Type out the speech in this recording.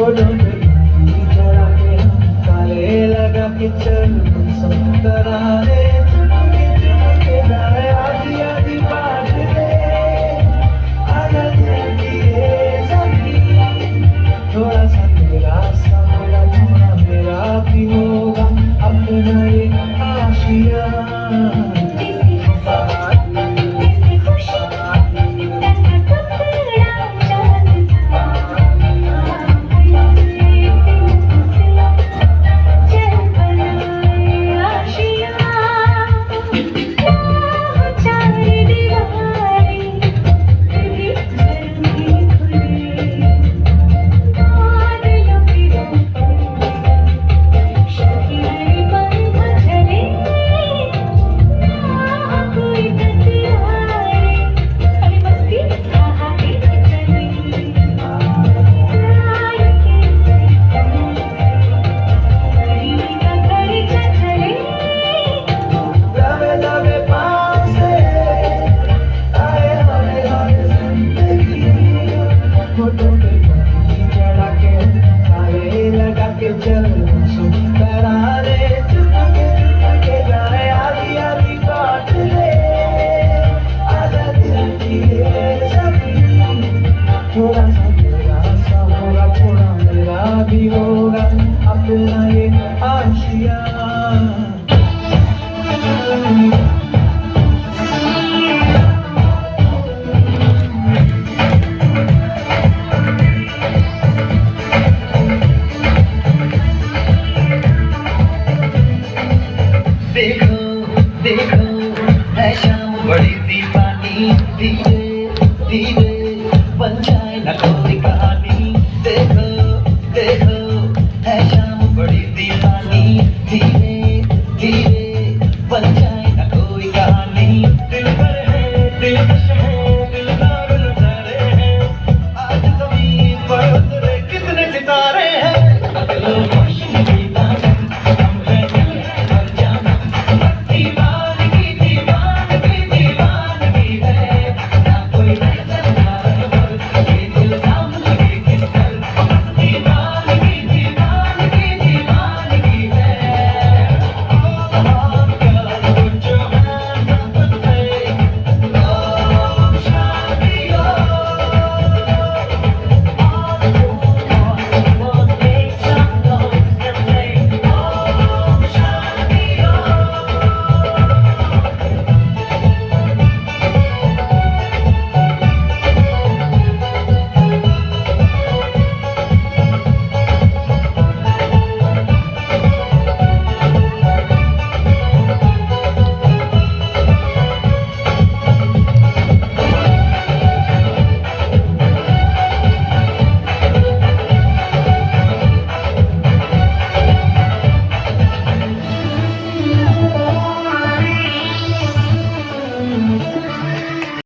होठों पे पानी चढ़ा के हम ताले लगा के चल समुंदराने चुपके जाए आधी आधी बात ले आधा दिल की ये जमीन थोड़ा सा तेरा सा होगा थोड़ा मेरा भी होगा अपना ये आशिया थोड़ा सा तेरा सा होगा थोड़ा मेरा भी होगा अपना ये आशिया।